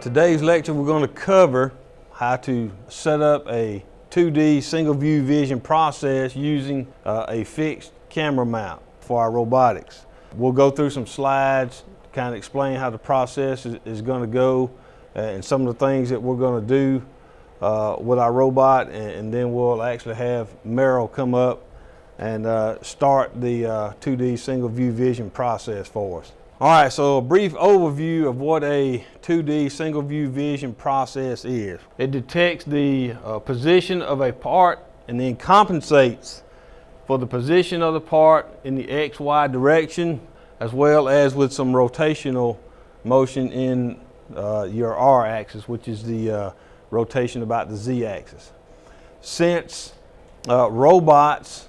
Today's lecture we're going to cover how to set up a 2D single view vision process using a fixed camera mount for our robotics. We'll go through some slides to kind of explain how the process is going to go and some of the things that we're going to do with our robot, and then we'll actually have Merrill come up and start the 2D single view vision process for us. All right, so a brief overview of what a 2D single view vision process is. It detects the position of a part and then compensates for the position of the part in the XY direction, as well as with some rotational motion in your R axis, which is the rotation about the Z axis. Since robots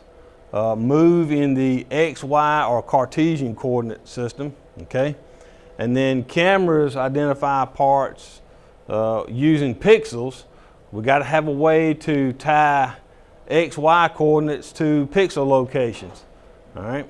move in the X, Y, or Cartesian coordinate system, okay, and then cameras identify parts using pixels, we got to have a way to tie X, Y coordinates to pixel locations. All right,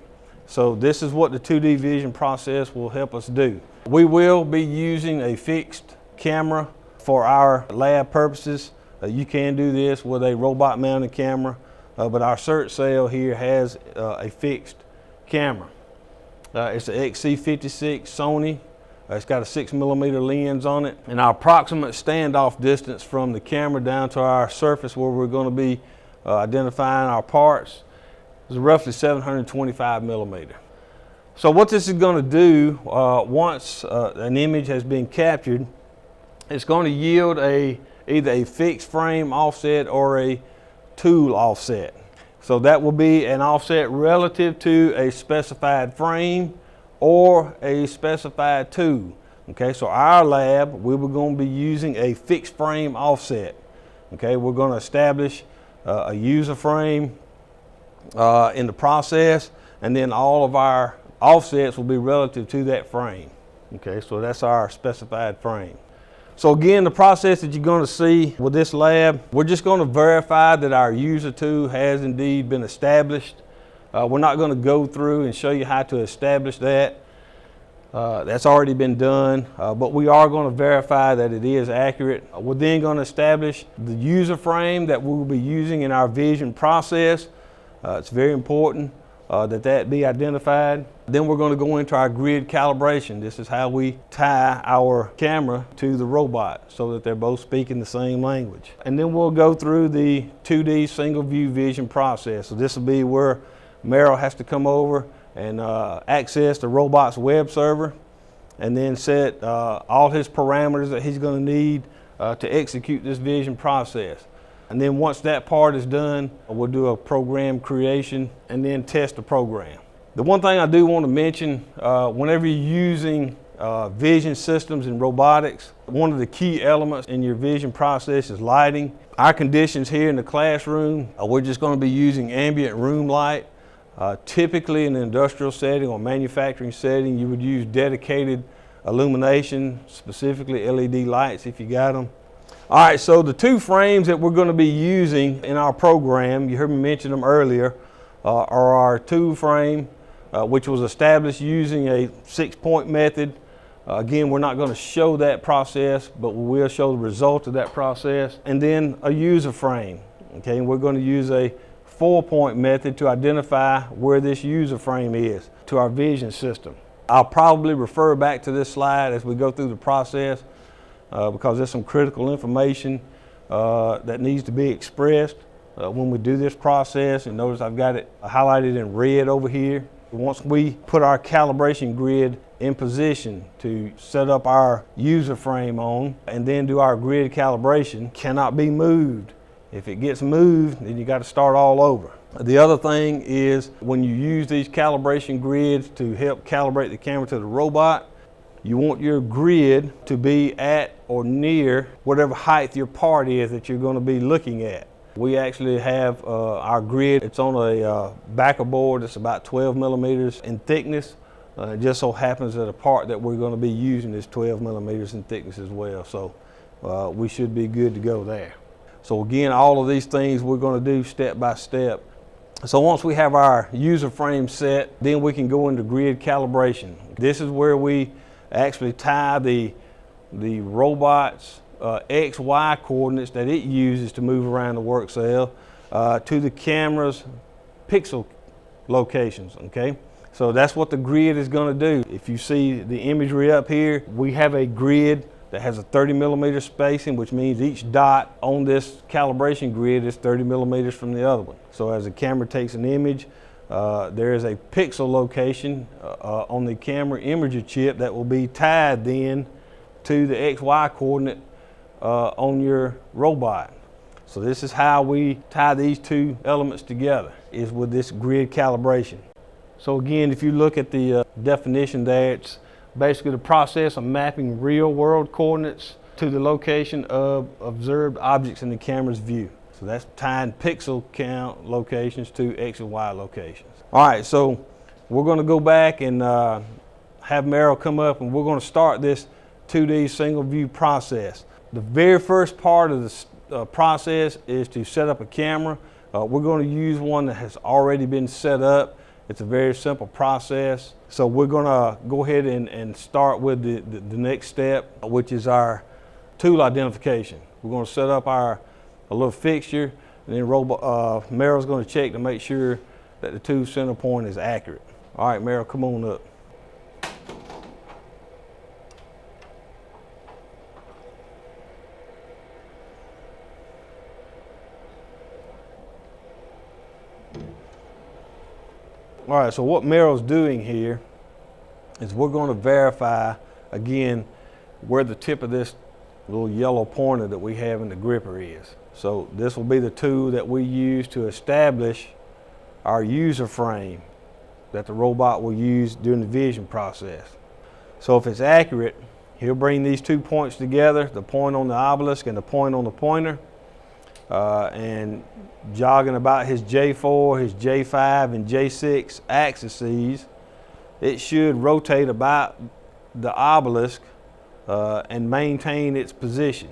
so this is what the 2D vision process will help us do. We will be using a fixed camera for our lab purposes. You can do this with a robot mounted camera, but our cert cell here has a fixed camera. It's an XC56 Sony. It's got a 6mm lens on it, and our approximate standoff distance from the camera down to our surface where we're going to be identifying our parts is roughly 725mm. So what this is going to do, once an image has been captured, it's going to yield either a fixed frame offset or a tool offset. So that will be an offset relative to a specified frame or a specified tool. Okay, so our lab, we were going to be using a fixed frame offset. Okay, we're going to establish a user frame in the process, and then all of our offsets will be relative to that frame. Okay, so that's our specified frame. So again, the process that you're going to see with this lab, we're just going to verify that our user tool has indeed been established. We're not going to go through and show you how to establish that. That's already been done, but we are going to verify that it is accurate. We're then going to establish the user frame that we will be using in our vision process. It's very important that be identified. Then we're going to go into our grid calibration. This is how we tie our camera to the robot so that they're both speaking the same language. And then we'll go through the 2D single view vision process. So this will be where Merrill has to come over and access the robot's web server and then set all his parameters that he's going to need to execute this vision process. And then once that part is done, we'll do a program creation and then test the program. The one thing I do want to mention, whenever you're using vision systems in robotics, one of the key elements in your vision process is lighting. Our conditions here in the classroom, we're just going to be using ambient room light. Typically in an industrial setting or manufacturing setting, you would use dedicated illumination, specifically LED lights if you got them. All right, so the two frames that we're going to be using in our program, you heard me mention them earlier, are our tool frame, which was established using a 6-point method. Again, we're not going to show that process, but we will show the result of that process. And then a user frame. Okay, and we're going to use a 4-point method to identify where this user frame is to our vision system. I'll probably refer back to this slide as we go through the process because there's some critical information that needs to be expressed when we do this process. And notice I've got it highlighted in red over here. Once we put our calibration grid in position to set up our user frame on and then do our grid calibration, cannot be moved. If it gets moved, then you got to start all over. The other thing is when you use these calibration grids to help calibrate the camera to the robot, you want your grid to be at or near whatever height your part is that you're going to be looking at. We actually have our grid, it's on a backer board that's about 12mm in thickness. It just so happens that a part that we're going to be using is 12mm in thickness as well. So we should be good to go there. So again, all of these things we're going to do step by step. So once we have our user frame set, then we can go into grid calibration. This is where we actually tie the the robot's XY coordinates that it uses to move around the work cell to the camera's pixel locations, okay? So that's what the grid is going to do. If you see the imagery up here, we have a grid that has a 30 millimeter spacing, which means each dot on this calibration grid is 30 millimeters from the other one. So as the camera takes an image, there is a pixel location on the camera imager chip that will be tied then to the XY coordinate on your robot. So this is how we tie these two elements together, is with this grid calibration. So again, if you look at the definition there, it's basically the process of mapping real world coordinates to the location of observed objects in the camera's view. So that's tying pixel count locations to X and Y locations. All right, so we're going to go back and have Meryl come up, and we're going to start this 2D single view process. The very first part of the process is to set up a camera. We're going to use one that has already been set up. It's a very simple process. So we're going to go ahead and start with the next step, which is our tool identification. We're going to set up a little fixture, and then Meryl's going to check to make sure that the tool center point is accurate. All right, Meryl, come on up. All right, so what Meryl's doing here is we're going to verify, again, where the tip of this little yellow pointer that we have in the gripper is. So this will be the tool that we use to establish our user frame that the robot will use during the vision process. So if it's accurate, he'll bring these 2 points together, the point on the obelisk and the point on the pointer, and jogging about his J4, his J5, and J6 axes, it should rotate about the obelisk and maintain its position.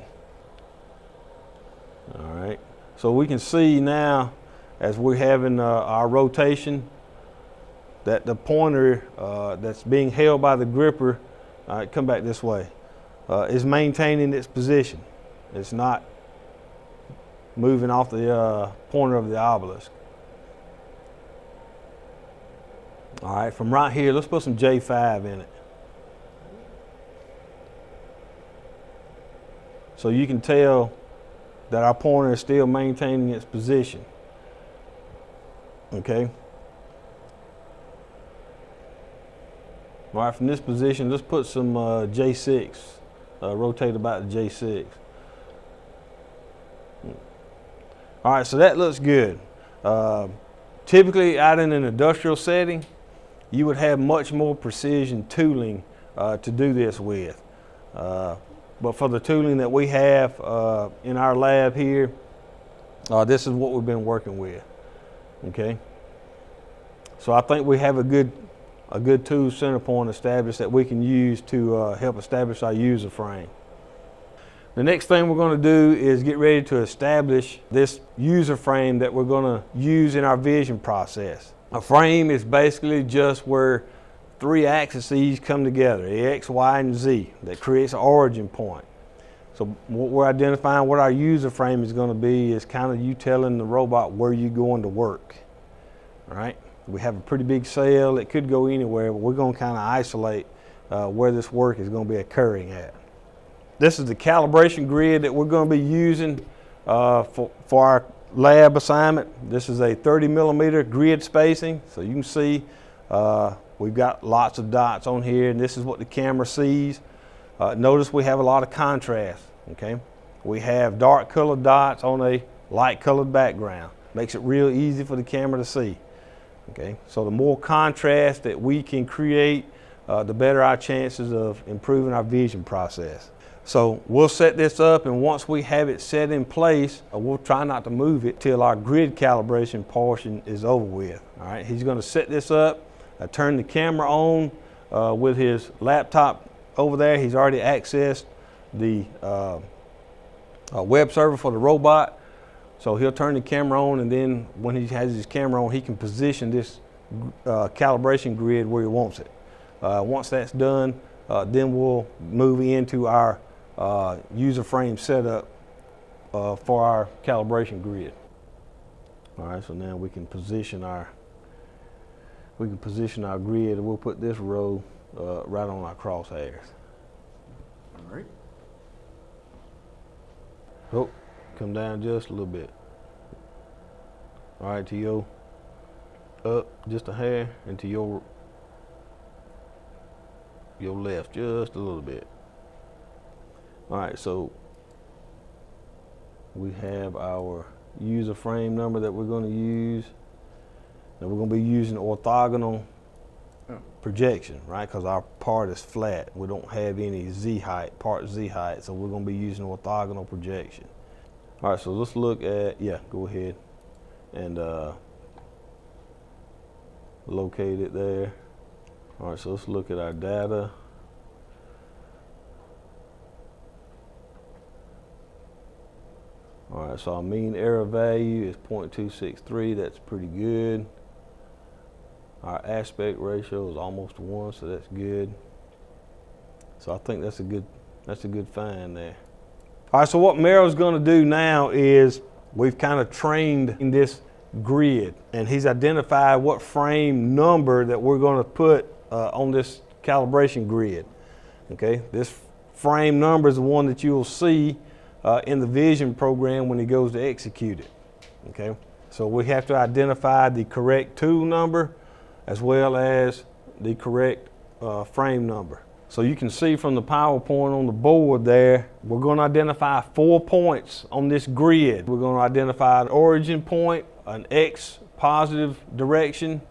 All right, so we can see now as we're having our rotation that the pointer that's being held by the gripper, all right, come back this way, is maintaining its position. It's not moving off the pointer of the obelisk. All right, from right here, let's put some J5 in it. So you can tell that our pointer is still maintaining its position. Okay. All right, from this position, let's put some J6, rotate about the J6. All right, so that looks good. Typically out in an industrial setting, you would have much more precision tooling to do this with. But for the tooling that we have in our lab here, this is what we've been working with, okay? So I think we have a good tool center point established that we can use to help establish our user frame. The next thing we're going to do is get ready to establish this user frame that we're going to use in our vision process. A frame is basically just where 3 axes come together, X, Y, and Z, that creates an origin point. So what we're identifying what our user frame is going to be is kind of you telling the robot where you're going to work. All right? We have a pretty big cell. It could go anywhere, but we're going to kind of isolate where this work is going to be occurring at. This is the calibration grid that we're going to be using for our lab assignment. This is a 30 millimeter grid spacing. So you can see we've got lots of dots on here, and this is what the camera sees. Notice we have a lot of contrast, okay? We have dark colored dots on a light colored background. Makes it real easy for the camera to see, okay? So the more contrast that we can create, the better our chances of improving our vision process. So we'll set this up, and once we have it set in place, we'll try not to move it till our grid calibration portion is over with. All right, he's going to set this up, turn the camera on with his laptop over there. He's already accessed the web server for the robot. So he'll turn the camera on, and then when he has his camera on, he can position this calibration grid where he wants it. Once that's done, then we'll move into our user frame setup for our calibration grid. All right, so now we can position our grid, and we'll put this row right on our crosshairs. All right. Oh, come down just a little bit. All right, to your up just a hair, and to your left just a little bit. All right, so we have our user frame number that we're going to use. Now we're going to be using orthogonal projection, right? Because our part is flat. We don't have any Z height, part Z height, so we're going to be using orthogonal projection. All right, so let's look at, go ahead and locate it there. All right, so let's look at our data. All right, so our mean error value is 0.263. That's pretty good. Our aspect ratio is almost 1, so that's good. So I think that's a good find there. All right, so what Merrill's going to do now is we've kind of trained in this grid, and he's identified what frame number that we're going to put on this calibration grid. Okay, this frame number is the one that you'll see in the Vision program when he goes to execute it. Okay, so we have to identify the correct tool number as well as the correct frame number. So you can see from the PowerPoint on the board there, we're going to identify 4 points on this grid. We're going to identify an origin point, an X positive direction,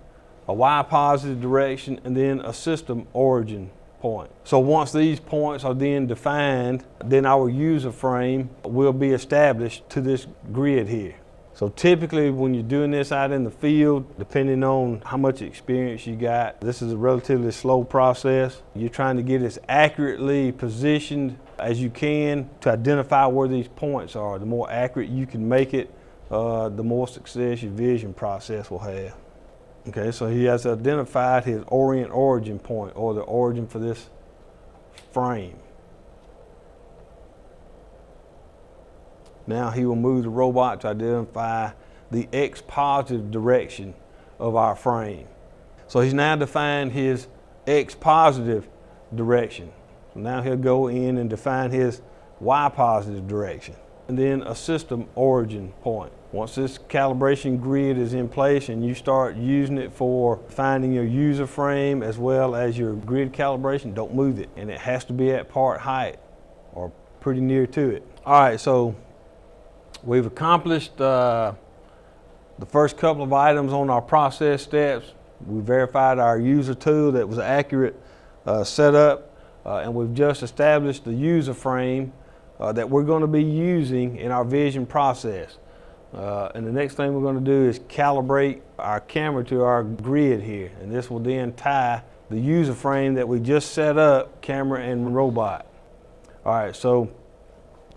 a Y positive direction, and then a system origin point. So once these points are then defined, then our user frame will be established to this grid here. So typically when you're doing this out in the field, depending on how much experience you got, this is a relatively slow process. You're trying to get as accurately positioned as you can to identify where these points are. The more accurate you can make it, the more success your vision process will have. Okay, so he has identified his origin point, or the origin for this frame. Now he will move the robot to identify the X positive direction of our frame. So he's now defined his X positive direction. So now he'll go in and define his Y positive direction, and then a system origin point. Once this calibration grid is in place and you start using it for finding your user frame as well as your grid calibration, don't move it. And it has to be at part height or pretty near to it. All right, so we've accomplished the first couple of items on our process steps. We verified our user tool that was accurate setup, and we've just established the user frame that we're going to be using in our vision process. And the next thing we're going to do is calibrate our camera to our grid here, and this will then tie the user frame that we just set up, camera and robot. All right, so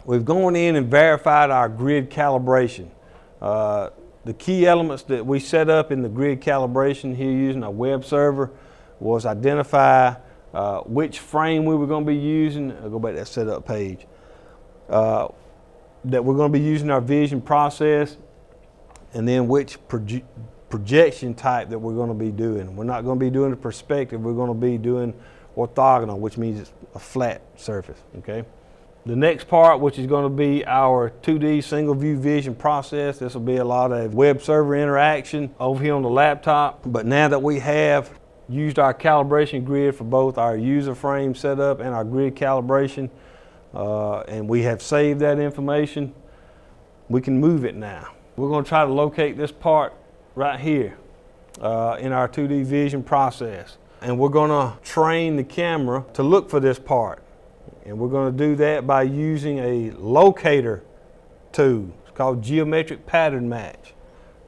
we've gone in and verified our grid calibration. The key elements that we set up in the grid calibration here using a web server was identify which frame we were going to be using. I'll go back to that setup page. That we're going to be using our vision process, and then which projection type that we're going to be doing. We're not going to be doing a perspective, we're going to be doing orthogonal, which means it's a flat surface, okay? The next part, which is going to be our 2D single view vision process, this will be a lot of web server interaction over here on the laptop. But now that we have used our calibration grid for both our user frame setup and our grid calibration, and we have saved that information, we can move it now. We're going to try to locate this part right here in our 2D vision process. And we're going to train the camera to look for this part. And we're going to do that by using a locator tool. It's called geometric pattern match.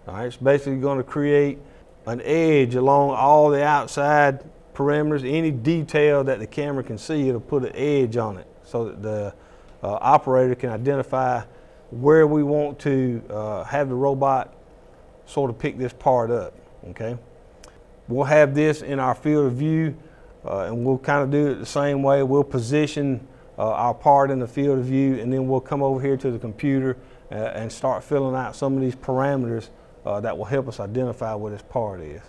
All right, it's basically going to create an edge along all the outside perimeters. Any detail that the camera can see, it'll put an edge on it, so that the operator can identify where we want to have the robot sort of pick this part up, okay? We'll have this in our field of view, and we'll kind of do it the same way. We'll position our part in the field of view, and then we'll come over here to the computer and start filling out some of these parameters that will help us identify what this part is.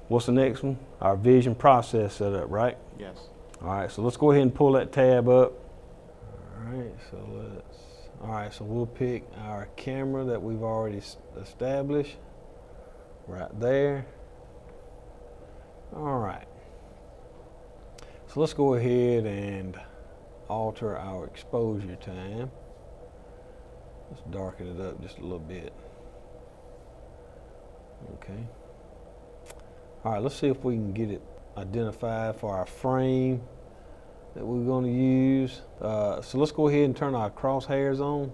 What's the next one? Our vision process setup, right? Yes. All right, so let's go ahead and pull that tab up. All right, so we'll pick our camera that we've already established right there. All right. So let's go ahead and alter our exposure time. Let's darken it up just a little bit. Okay. All right, let's see if we can get it identified for our frame that we're going to use. So let's go ahead and turn our crosshairs on,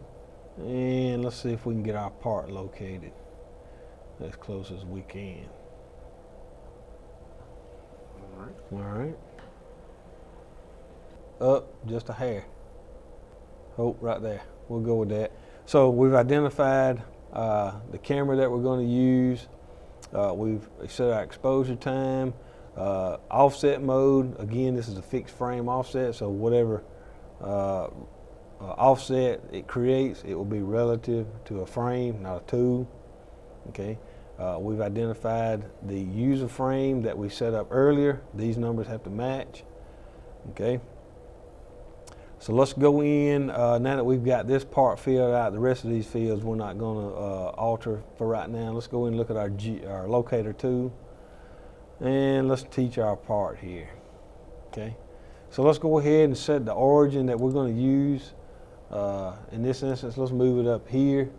and let's see if we can get our part located as close as we can. All right. Up just a hair. Oh, right there. We'll go with that. So we've identified the camera that we're going to use. We've set our exposure time. Offset mode, again, this is a fixed frame offset, so whatever offset it creates, it will be relative to a frame, not a tool. Okay. We've identified the user frame that we set up earlier. These numbers have to match. Okay. So let's go in, now that we've got this part filled out, the rest of these fields we're not going to alter for right now. Let's go in and look at our locator tool, and let's teach our part here. Okay. So let's go ahead and set the origin that we're going to use. In this instance, let's move it up here.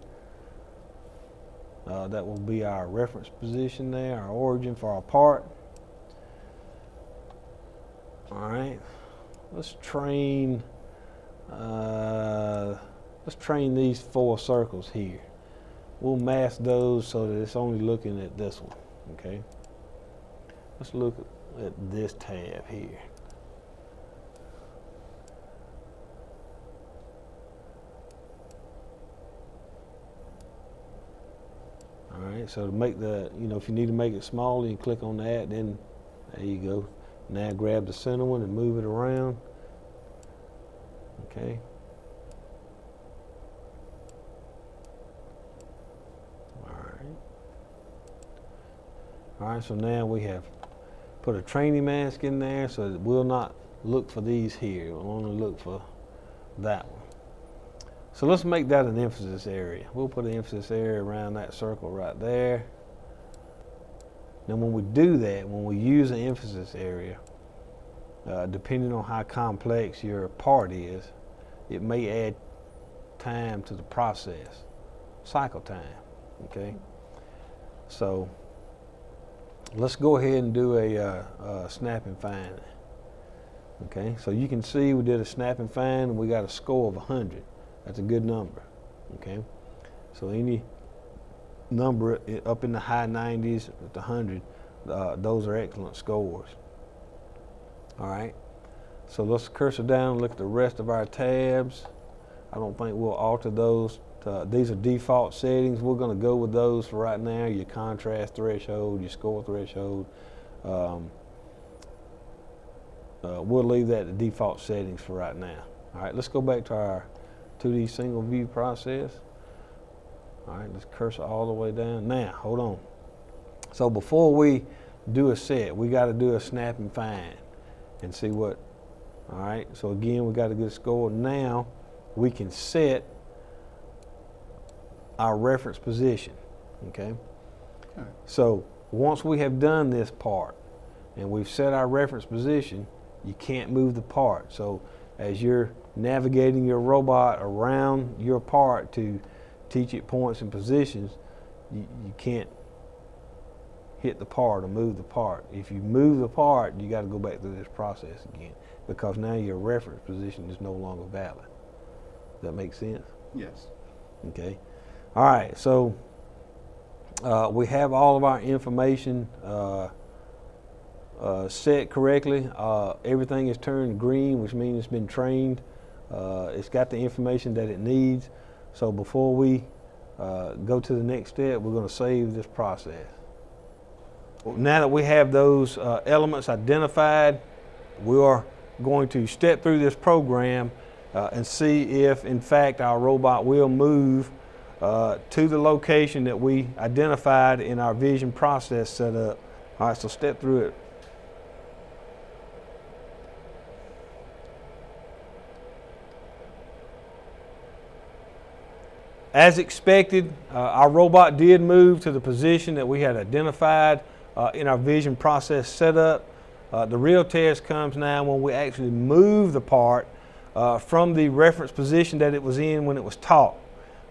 That will be our reference position there, our origin for our part. All right. Let's train these 4 circles here. We'll mask those so that it's only looking at this one. Okay. Let's look at this tab here. All right, so to make the, if you need to make it smaller, you click on that, then there you go. Now grab the center one and move it around. Okay. All right, so now we have put a training mask in there, so that we'll not look for these here. We'll only look for that one. So let's make that an emphasis area. We'll put an emphasis area around that circle right there. Now when we do that, when we use an emphasis area, depending on how complex your part is, it may add time to the process, cycle time, okay? So let's go ahead and do a snap and find. Okay, so you can see we did a snap and find and we got a score of 100. That's a good number. Okay, so any number up in the high 90s with 100, those are excellent scores. All right, so let's cursor down and look at the rest of our tabs. I don't think we'll alter those. These are default settings. We're going to go with those for right now. Your contrast threshold, your score threshold. We'll leave that at the default settings for right now. All right, let's go back to our 2D single view process. All right, let's cursor all the way down. Now, hold on. So before we do a set, we got to do a snap and find and see what. All right, so again, we got a good score. Now we can set our reference position. Okay. So once we have done this part and we've set our reference position, you can't move the part. So as you're navigating your robot around your part to teach it points and positions, you can't hit the part or move the part. If you move the part, you got to go back through this process again, because now your reference position is no longer valid. Does that make sense? Yes. Okay. All right, so we have all of our information set correctly. Everything is turned green, which means it's been trained. It's got the information that it needs. So before we go to the next step, we're going to save this process. Now that we have those elements identified, we are going to step through this program and see if in fact our robot will move to the location that we identified in our vision process setup. All right, so step through it. As expected, our robot did move to the position that we had identified in our vision process setup. The real test comes now when we actually move the part from the reference position that it was in when it was taught.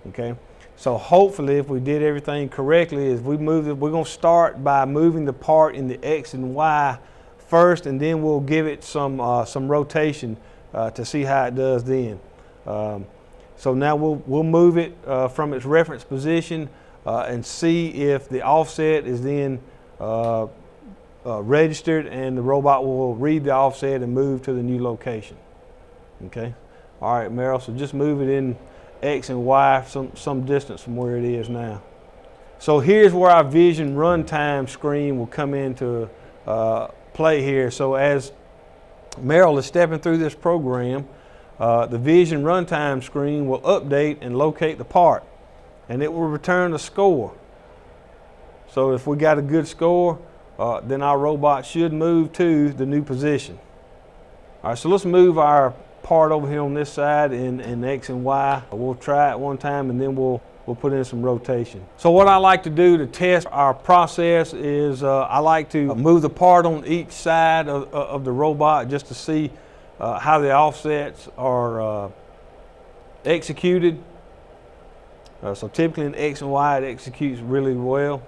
Okay, so hopefully, if we did everything correctly, as we move it, we're going to start by moving the part in the X and Y first, and then we'll give it some rotation to see how it does then. So now we'll move it from its reference position and see if the offset is then registered, and the robot will read the offset and move to the new location. Okay. All right, Meryl, so just move it in X and Y some distance from where it is now. So here's where our vision runtime screen will come into play here. So as Meryl is stepping through this program, the vision runtime screen will update and locate the part, and it will return a score. So if we got a good score, then our robot should move to the new position. All right, so let's move our part over here on this side in X and Y. We'll try it one time, and then we'll put in some rotation. So what I like to do to test our process is I like to move the part on each side of the robot just to see how the offsets are executed. So typically in X and Y it executes really well.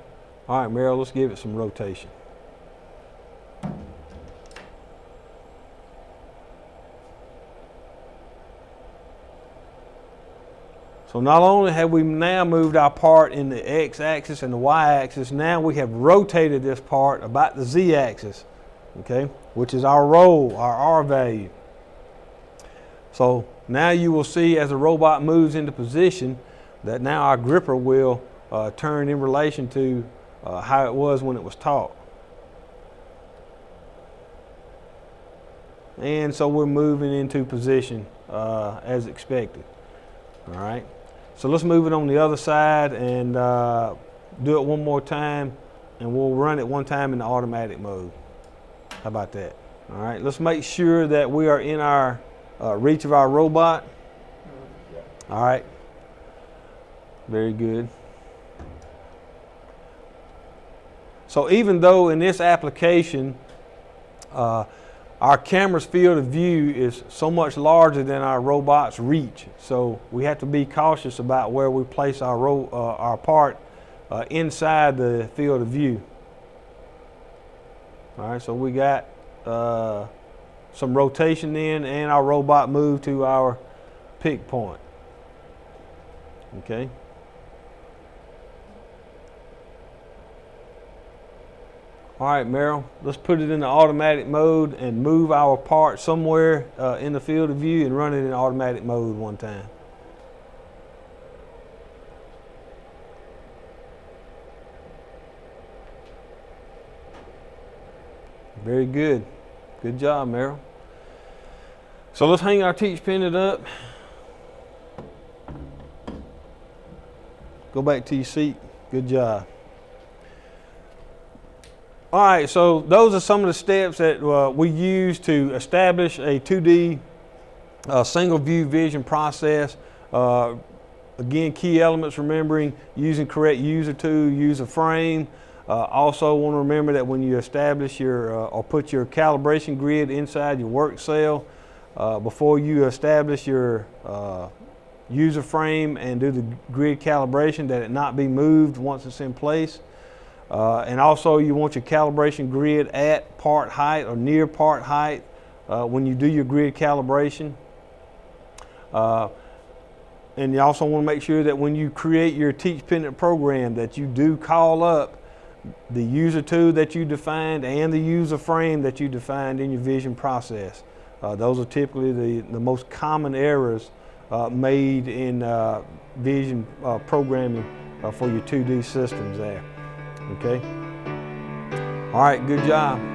All right, Meryl, let's give it some rotation. So not only have we now moved our part in the X-axis and the Y-axis, now we have rotated this part about the Z-axis, okay, which is our roll, our R value. So now you will see as the robot moves into position that now our gripper will turn in relation to how it was when it was taught. And so we're moving into position as expected. All right. So let's move it on the other side and do it one more time, and we'll run it one time in the automatic mode. How about that? All right. Let's make sure that we are in our reach of our robot. All right. Very good. So even though in this application our camera's field of view is so much larger than our robot's reach, so we have to be cautious about where we place our part inside the field of view. All right, so we got some rotation in, and our robot moved to our pick point. Okay. All right, Meryl, let's put it in the automatic mode and move our part somewhere in the field of view and run it in automatic mode one time. Very good. Good job, Meryl. So let's hang our teach pennant up. Go back to your seat. Good job. All right, so those are some of the steps that we use to establish a 2D single view vision process. Again, key elements, remembering using correct user tool, user frame. Also want to remember that when you establish your or put your calibration grid inside your work cell, before you establish your user frame and do the grid calibration, that it not be moved once it's in place. And also you want your calibration grid at part height or near part height when you do your grid calibration. And you also want to make sure that when you create your teach pennant program that you do call up the user tool that you defined and the user frame that you defined in your vision process. Those are typically the most common errors made in vision programming for your 2D systems there. Okay. All right, good job.